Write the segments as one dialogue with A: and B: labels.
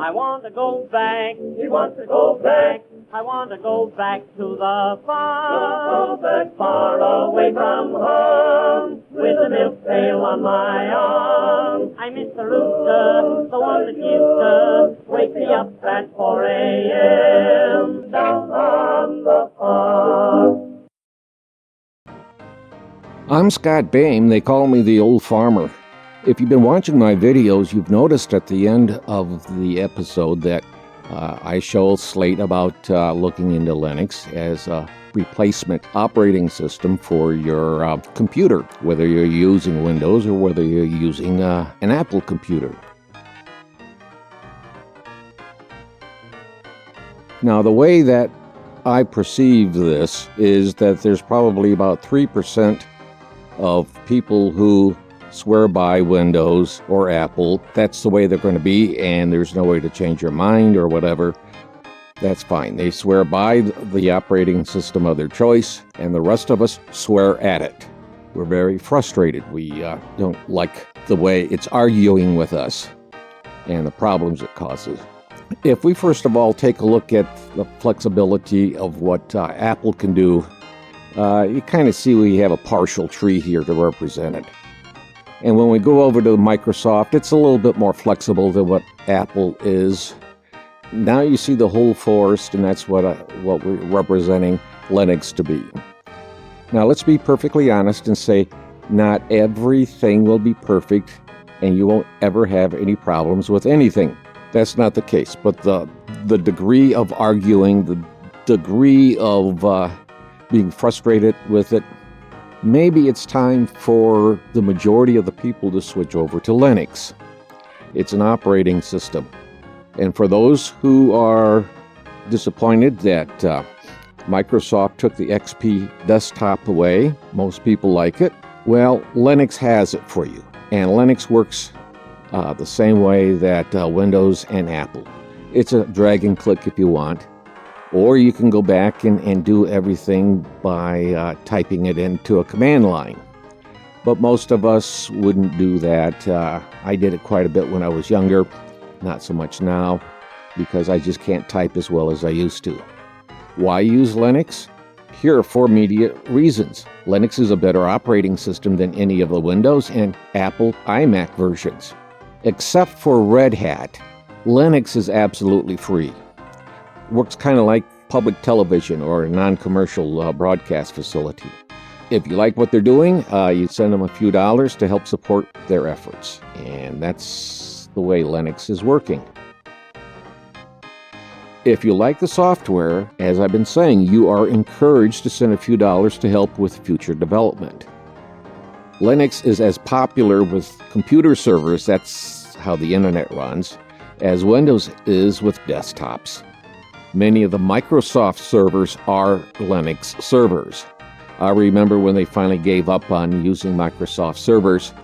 A: I want to go back. He wants to go back. I want to go back to the farm. Go back far away from home, with a milk pail on my arm. I miss the rooster, the one that used to wake me up at 4 a.m. down on the farm.
B: I'm Scott Boehm. They call me the Old Farmer. If you've been watching my videos, you've noticed at the end of the episode that I show Slate about looking into Linux as a replacement operating system for your computer, whether you're using Windows or whether you're using an Apple computer. Now, the way that I perceive this is that there's probably about 3% of people who swear by Windows or Apple. That's the way they're going to be, and there's no way to change your mind or whatever. That's fine. They swear by the operating system of their choice, and the rest of us swear at it. We're very frustrated. We don't like the way it's arguing with us and the problems it causes. If we first of all take a look at the flexibility of what Apple can do, you kind of see we have a partial tree here to represent it. And when we go over to Microsoft, it's a little bit more flexible than what Apple is. Now you see the whole forest, and that's what we're representing Linux to be. Now let's be perfectly honest and say not everything will be perfect, and you won't ever have any problems with anything. That's not the case, but the degree of arguing, the degree of being frustrated with it, maybe it's time for the majority of the people to switch over to Linux. It's an operating system. And for those who are disappointed that Microsoft took the XP desktop away, most people like it, well, Linux has it for you. And Linux works the same way that Windows and Apple. It's a drag and click if you want. Or you can go back and do everything by typing it into a command line. But most of us wouldn't do that. I did it quite a bit when I was younger, not so much now, because I just can't type as well as I used to. Why use Linux? Here are 4 immediate reasons. Linux is a better operating system than any of the Windows and Apple iMac versions. Except for Red Hat, Linux is absolutely free. Works kind of like public television or a non-commercial broadcast facility. If you like what they're doing, you send them a few dollars to help support their efforts. And that's the way Linux is working. If you like the software, as I've been saying, you are encouraged to send a few dollars to help with future development. Linux is as popular with computer servers, that's how the internet runs, as Windows is with desktops. Many of the Microsoft servers are Linux servers. I remember when they finally gave up on using Microsoft servers,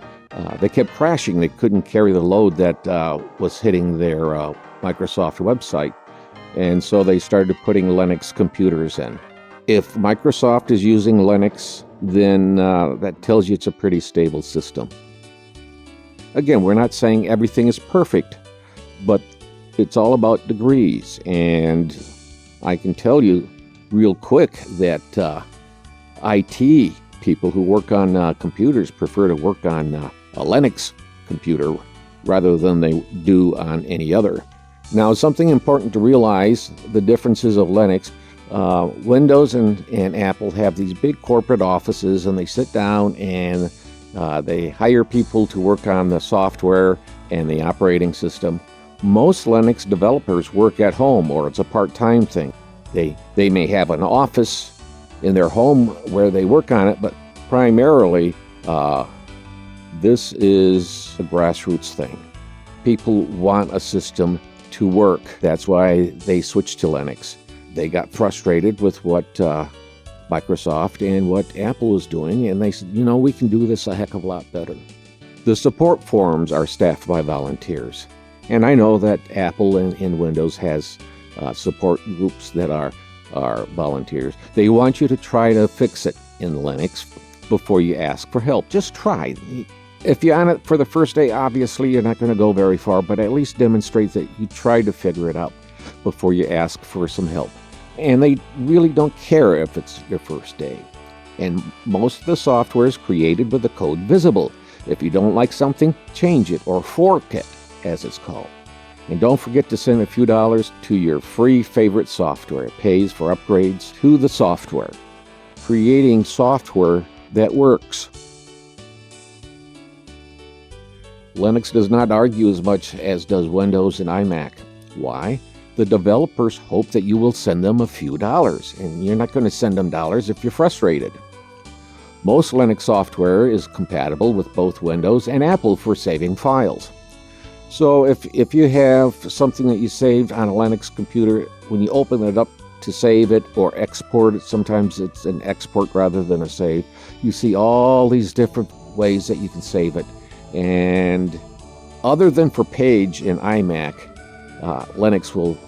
B: they kept crashing. They couldn't carry the load that was hitting their Microsoft website. And so they started putting Linux computers in. If Microsoft is using Linux, then that tells you it's a pretty stable system. Again, we're not saying everything is perfect, but it's all about degrees, and I can tell you real quick that IT people who work on computers prefer to work on a Linux computer rather than they do on any other. Now, something important to realize, the differences of Linux. Windows and Apple have these big corporate offices, and they sit down and they hire people to work on the software and the operating system. Most Linux developers work at home, or it's a part-time thing. They may have an office in their home where they work on it, but primarily this is a grassroots thing. People want a system to work. That's why they switched to Linux. They got frustrated with what Microsoft and what Apple was doing, and they said, we can do this a heck of a lot better. The support forums are staffed by volunteers. And I know that Apple and Windows has support groups that are volunteers. They want you to try to fix it in Linux before you ask for help. Just try. If you're on it for the first day, obviously you're not going to go very far, but at least demonstrate that you tried to figure it out before you ask for some help. And they really don't care if it's your first day. And most of the software is created with the code visible. If you don't like something, change it or fork it, as it's called. And don't forget to send a few dollars to your free favorite software. It pays for upgrades to the software. Creating software that works. Linux does not argue as much as does Windows and iMac. Why? The developers hope that you will send them a few dollars, and you're not going to send them dollars if you're frustrated. Most Linux software is compatible with both Windows and Apple for saving files. So if you have something that you saved on a Linux computer, when you open it up to save it or export it, sometimes it's an export rather than a save, you see all these different ways that you can save it. And other than for Page in iMac, Linux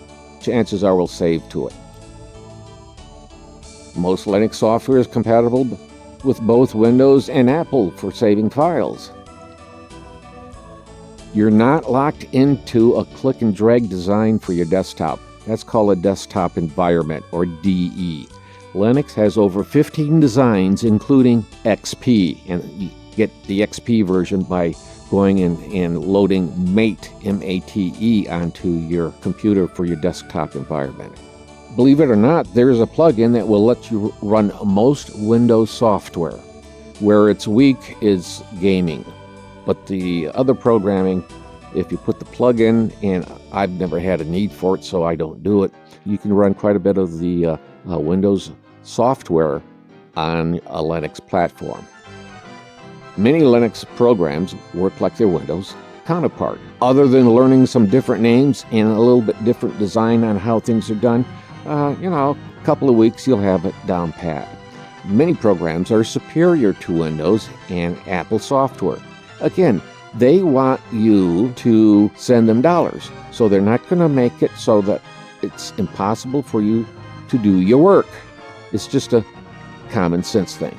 B: chances are will save to it. Most Linux software is compatible with both Windows and Apple for saving files. You're not locked into a click and drag design for your desktop. That's called a desktop environment, or DE. Linux has over 15 designs, including XP, and you get the XP version by going and loading Mate, M-A-T-E, onto your computer for your desktop environment. Believe it or not, there is a plugin that will let you run most Windows software. Where it's weak is gaming. But the other programming, if you put the plug-in, and I've never had a need for it, so I don't do it, you can run quite a bit of the Windows software on a Linux platform. Many Linux programs work like their Windows counterpart. Other than learning some different names and a little bit different design on how things are done, a couple of weeks you'll have it down pat. Many programs are superior to Windows and Apple software. Again, they want you to send them dollars, so they're not going to make it so that it's impossible for you to do your work. It's just a common sense thing.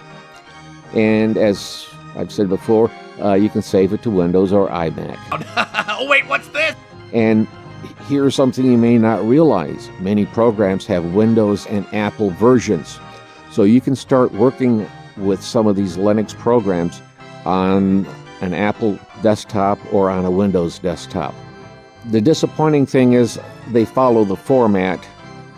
B: And as I've said before, you can save it to Windows or iMac.
C: Oh, wait, what's this?
B: And here's something you may not realize. Many programs have Windows and Apple versions. So you can start working with some of these Linux programs on an Apple desktop or on a Windows desktop. The disappointing thing is they follow the format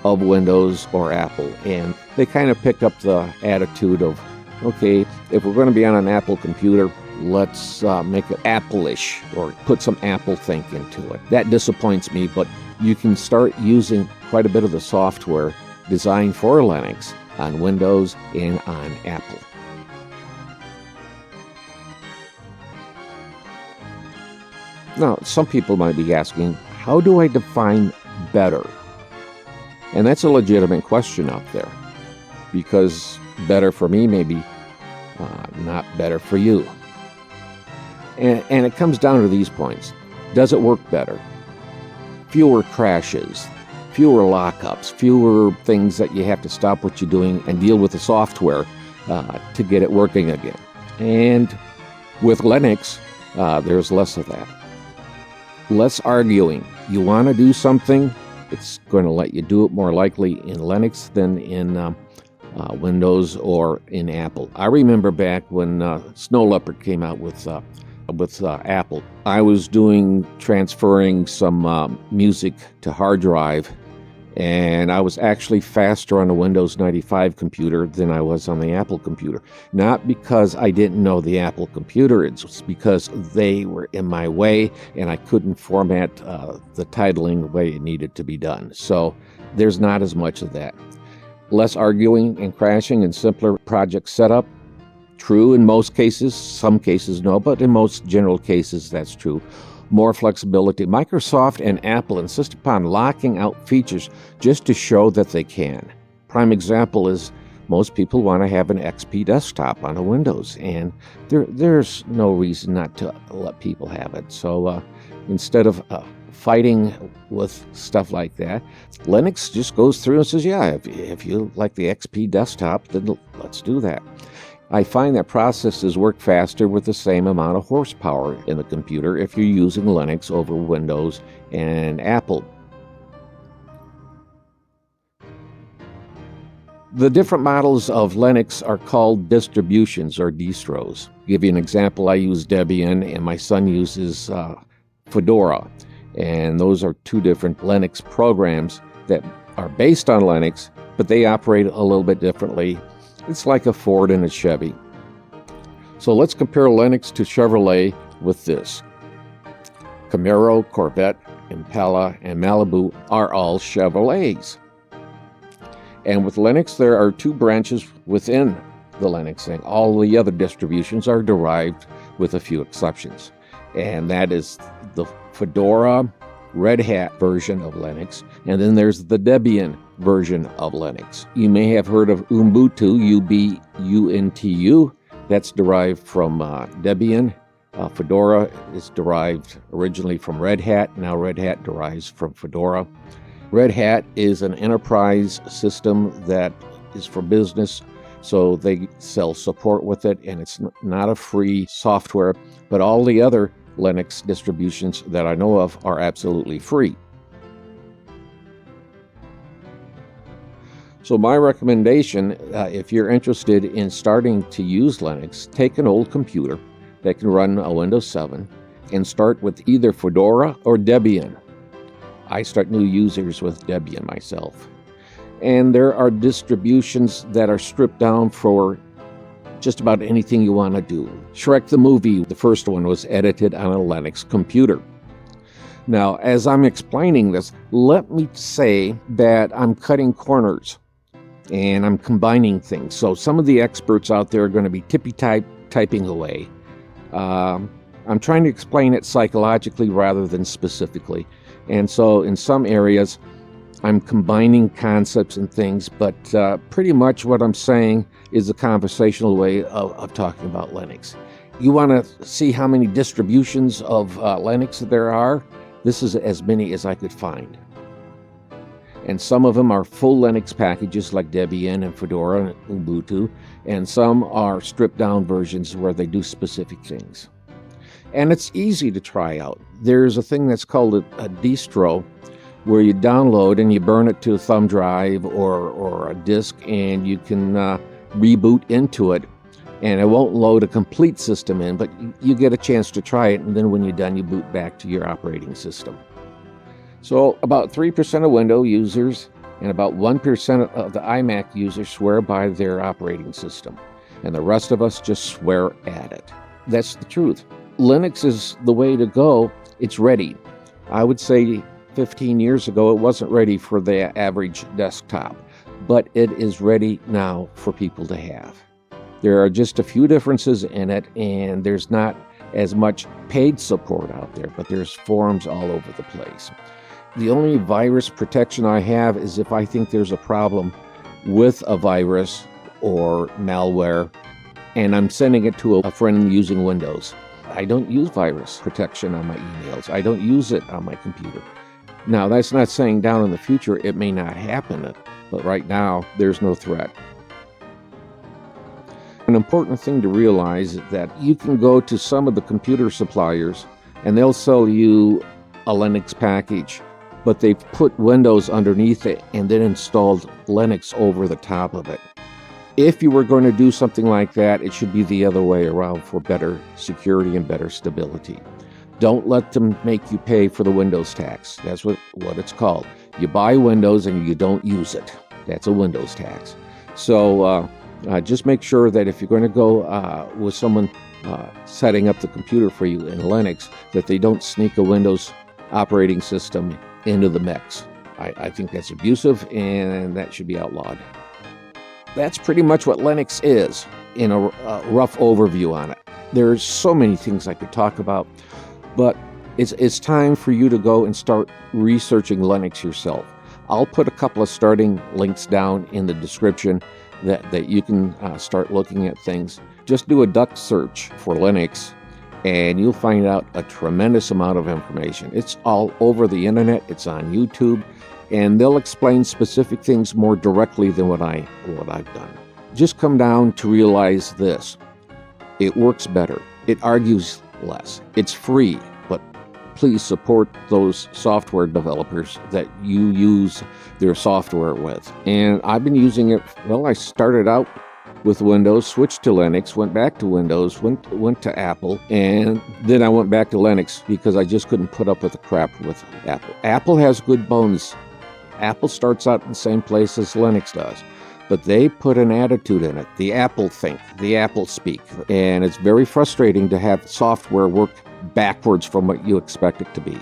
B: of Windows or Apple, and they kind of pick up the attitude of, okay, if we're going to be on an Apple computer, let's make it Apple-ish or put some Apple think into it. That disappoints me, but you can start using quite a bit of the software designed for Linux on Windows and on Apple. Now, some people might be asking, how do I define better? And that's a legitimate question out there, because better for me may be not better for you. And it comes down to these points. Does it work better? Fewer crashes, fewer lockups, fewer things that you have to stop what you're doing and deal with the software to get it working again. And with Linux, there's less of that. Less arguing. You want to do something, it's going to let you do it more likely in Linux than in Windows or in Apple. I remember back when Snow Leopard came out with Apple. I was transferring some music to hard drive, and I was actually faster on a Windows 95 computer than I was on the Apple computer. Not because I didn't know the Apple computer, it's because they were in my way and I couldn't format the titling the way it needed to be done. So there's not as much of that. Less arguing and crashing and simpler project setup. True in most cases, some cases no, but in most general cases that's true. More flexibility. Microsoft and Apple insist upon locking out features just to show that they can. Prime example is most people want to have an XP desktop on a Windows, and there's no reason not to let people have it. So instead of fighting with stuff like that, Linux just goes through and says, yeah, if you like the XP desktop, then let's do that. I find that processes work faster with the same amount of horsepower in the computer if you're using Linux over Windows and Apple. The different models of Linux are called distributions or distros. To give you an example, I use Debian and my son uses Fedora. And those are two different Linux programs that are based on Linux, but they operate a little bit differently. It's like a Ford and a Chevy. So let's compare Linux to Chevrolet with this. Camaro, Corvette, Impala, and Malibu are all Chevrolets. And with Linux, there are two branches within the Linux thing. All the other distributions are derived with a few exceptions. And that is the Fedora, Red Hat version of Linux, and then there's the Debian version of Linux. You may have heard of Ubuntu, U-B-U-N-T-U. That's derived from Debian. Fedora is derived originally from Red Hat. Now Red Hat derives from Fedora. Red Hat is an enterprise system that is for business, so they sell support with it, and it's not a free software, but all the other Linux distributions that I know of are absolutely free. So my recommendation, if you're interested in starting to use Linux, take an old computer that can run a Windows 7 and start with either Fedora or Debian. I start new users with Debian myself. And there are distributions that are stripped down for just about anything you want to do. Shrek the movie, the first one, was edited on a Linux computer. Now, as I'm explaining this, let me say that I'm cutting corners and I'm combining things. So some of the experts out there are going to be typing away. I'm trying to explain it psychologically rather than specifically. And so in some areas, I'm combining concepts and things, but pretty much what I'm saying is a conversational way of talking about Linux. You want to see how many distributions of Linux there are? This is as many as I could find. And some of them are full Linux packages like Debian and Fedora and Ubuntu, and some are stripped down versions where they do specific things. And it's easy to try out. There's a thing that's called a distro, where you download and you burn it to a thumb drive or a disk, and you can reboot into it, and it won't load a complete system in, but you get a chance to try it, and then when you're done, you boot back to your operating system. So about 3% of Windows users and about 1% of the iMac users swear by their operating system, and the rest of us just swear at it. That's the truth. Linux is the way to go. It's ready. I would say 15 years ago, it wasn't ready for the average desktop, but it is ready now for people to have. There are just a few differences in it, and there's not as much paid support out there, but there's forums all over the place. The only virus protection I have is if I think there's a problem with a virus or malware, and I'm sending it to a friend using Windows. I don't use virus protection on my emails. I don't use it on my computer. Now, that's not saying down in the future it may not happen, but right now there's no threat. An important thing to realize is that you can go to some of the computer suppliers and they'll sell you a Linux package, but they've put Windows underneath it and then installed Linux over the top of it. If you were going to do something like that, it should be the other way around for better security and better stability. Don't let them make you pay for the Windows tax. That's what it's called. You buy Windows and you don't use it. That's a Windows tax. So just make sure that if you're going to go with someone setting up the computer for you in Linux, that they don't sneak a Windows operating system into the mix. I think that's abusive, and that should be outlawed. That's pretty much what Linux is in a rough overview on it. There's so many things I could talk about, but it's time for you to go and start researching Linux yourself. I'll put a couple of starting links down in the description that you can start looking at things. Just do a duck search for Linux, and you'll find out a tremendous amount of information. It's all over the internet. It's on YouTube, and they'll explain specific things more directly than what I've done. just come down to realize this. It works better. It argues less. It's free, but please support those software developers that you use their software with. And I've been using it, well, I started out with Windows, switched to Linux, went back to Windows, went to Apple, and then I went back to Linux because I just couldn't put up with the crap with Apple. Apple has good bones. Apple starts out in the same place as Linux does, but they put an attitude in it, the Apple think, the Apple speak, and it's very frustrating to have software work backwards from what you expect it to be.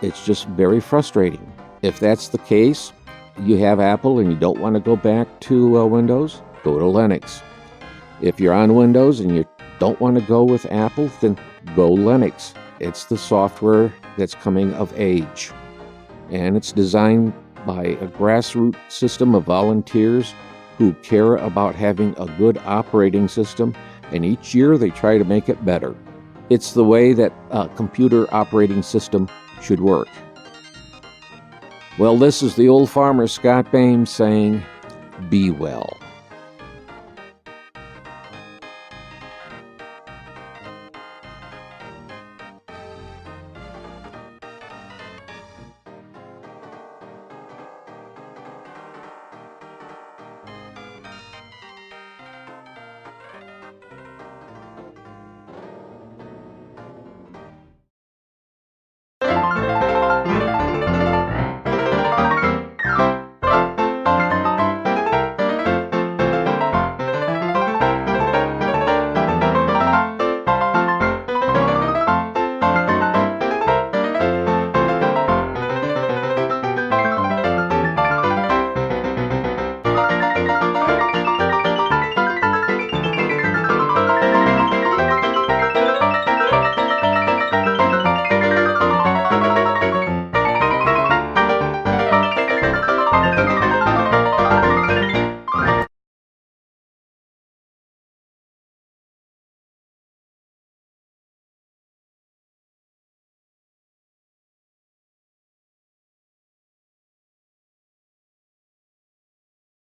B: It's just very frustrating. If that's the case, you have Apple and you don't want to go back to Windows, go to Linux. If you're on Windows and you don't want to go with Apple, then go Linux. It's the software that's coming of age, and it's designed by a grassroots system of volunteers who care about having a good operating system, and each year they try to make it better. It's the way that a computer operating system should work. Well, this is the old farmer Scott Bain saying, be well.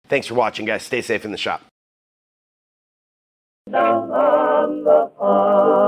C: Thanks for watching, guys. Stay safe in the shop.
A: Down on the farm.